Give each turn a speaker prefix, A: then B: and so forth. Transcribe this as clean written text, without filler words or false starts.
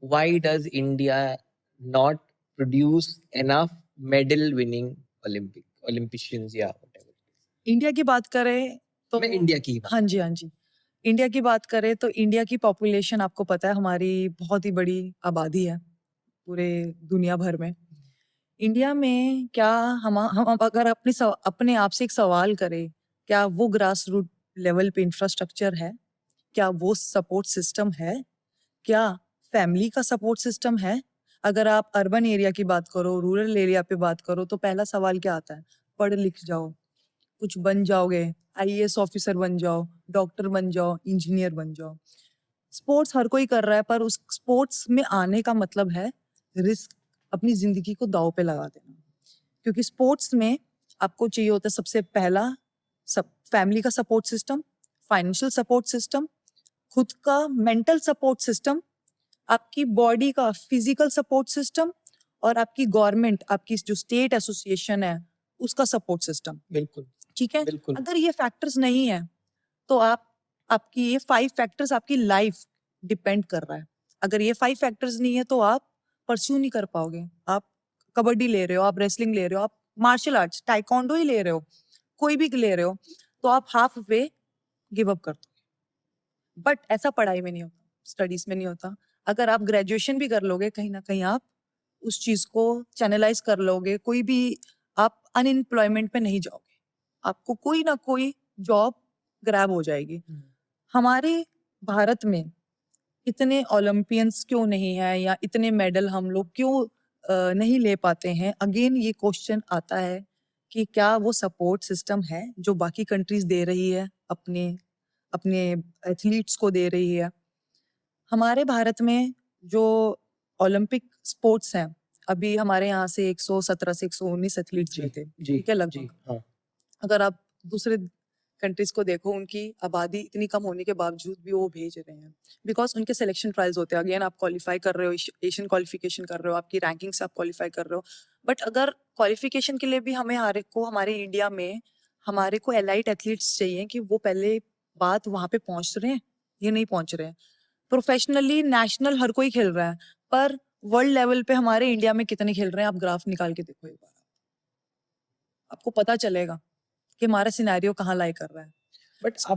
A: why does India not produce enough medal winning Olympians या whatever?
B: India की बात करें तो
A: मैं इंडिया की बात
B: हाँ जी, हाँ जी। इंडिया की बात करें तो इंडिया की पॉपुलेशन आपको पता है हमारी बहुत ही बड़ी आबादी है पूरे दुनिया भर में। इंडिया में क्या हम अगर अपने आप से एक सवाल करें, क्या वो ग्रास रूट लेवल पे इंफ्रास्ट्रक्चर है? क्या वो सपोर्ट सिस्टम है? क्या फैमिली का सपोर्ट सिस्टम है? अगर आप अर्बन एरिया की बात करो, रूरल एरिया पे बात करो तो पहला सवाल क्या आता है? पढ़ लिख जाओ, कुछ बन जाओगे, आईएएस ऑफिसर बन जाओ, डॉक्टर बन जाओ, इंजीनियर बन जाओ। स्पोर्ट्स हर कोई कर रहा है पर उस स्पोर्ट्स में आने का मतलब है रिस्क, अपनी जिंदगी को दांव पे लगा देना। क्योंकि स्पोर्ट्स में आपको चाहिए होता है सबसे पहला फैमिली का support system, financial support system, खुद का मेंटल सपोर्ट सिस्टम, आपकी बॉडी का फिजिकल सपोर्ट सिस्टम और आपकी गवर्नमेंट, आपकी जो स्टेट एसोसिएशन है उसका सपोर्ट सिस्टम।
A: बिल्कुल
B: ठीक है,
A: बिल्कुल
B: अगर ये फैक्टर्स नहीं है तो आपकी ये 5 फैक्टर्स आपकी लाइफ डिपेंड कर रहा है। अगर ये 5 फैक्टर्स नहीं है तो आप परस्यू नहीं कर पाओगे। आप कबड्डी ले रहे हो, आप रेसलिंग ले रहे हो, आप मार्शल आर्ट्स टाइकोंडो ही ले रहे हो, कोई भी ले रहे हो, तो आप हाफ वे गिव अप कर दोगे। बट ऐसा पढ़ाई में नहीं होता, स्टडीज में नहीं होता। अगर आप ग्रेजुएशन भी कर लोगे कहीं ना कहीं आप उस चीज को चैनलाइज कर लोगे, कोई भी आप अनएम्प्लॉयमेंट पे नहीं जाओगे, आपको कोई ना कोई जॉब ग्रैब हो जाएगी। हमारे भारत में इतने ओलंपियंस क्यों नहीं है या इतने मेडल हम लोग क्यों नहीं ले पाते हैं? अगेन ये क्वेश्चन आता है कि क्या वो सपोर्ट सिस्टम है जो बाकी कंट्रीज दे रही है अपने अपने एथलीट्स को दे रही है। हमारे भारत में जो ओलंपिक स्पोर्ट्स हैं, अभी हमारे यहाँ से 117 से 119 एथलीट्स गए थे, ठीक है लगभग।
A: हाँ
B: अगर आप दूसरे कंट्रीज को देखो, उनकी आबादी इतनी कम होने के बावजूद भी वो भेज रहे हैं बिकॉज उनके सिलेक्शन ट्रायल्स होते हैं। अगेन आप क्वालिफाई कर रहे हो, एशियन क्वालिफिकेशन कर रहे हो, आपकी रैंकिंग से आप क्वालिफाई कर रहे हो। बट अगर क्वालिफिकेशन के लिए भी हमारे इंडिया में हमारे को एलाइट एथलीट्स चाहिए कि वो पहले बात वहां पे पहुंच रहे हैं, ये नहीं पहुंच रहे हैं। प्रोफेशनली नेशनल हर कोई खेल रहा है पर वर्ल्ड लेवल पे हमारे इंडिया में कितने खेल रहे हैं? आप ग्राफ निकाल के देखो एक बार, आपको पता चलेगा कि हमारा सिनेरियो कहाँ लाई कर रहा है।
A: बट आप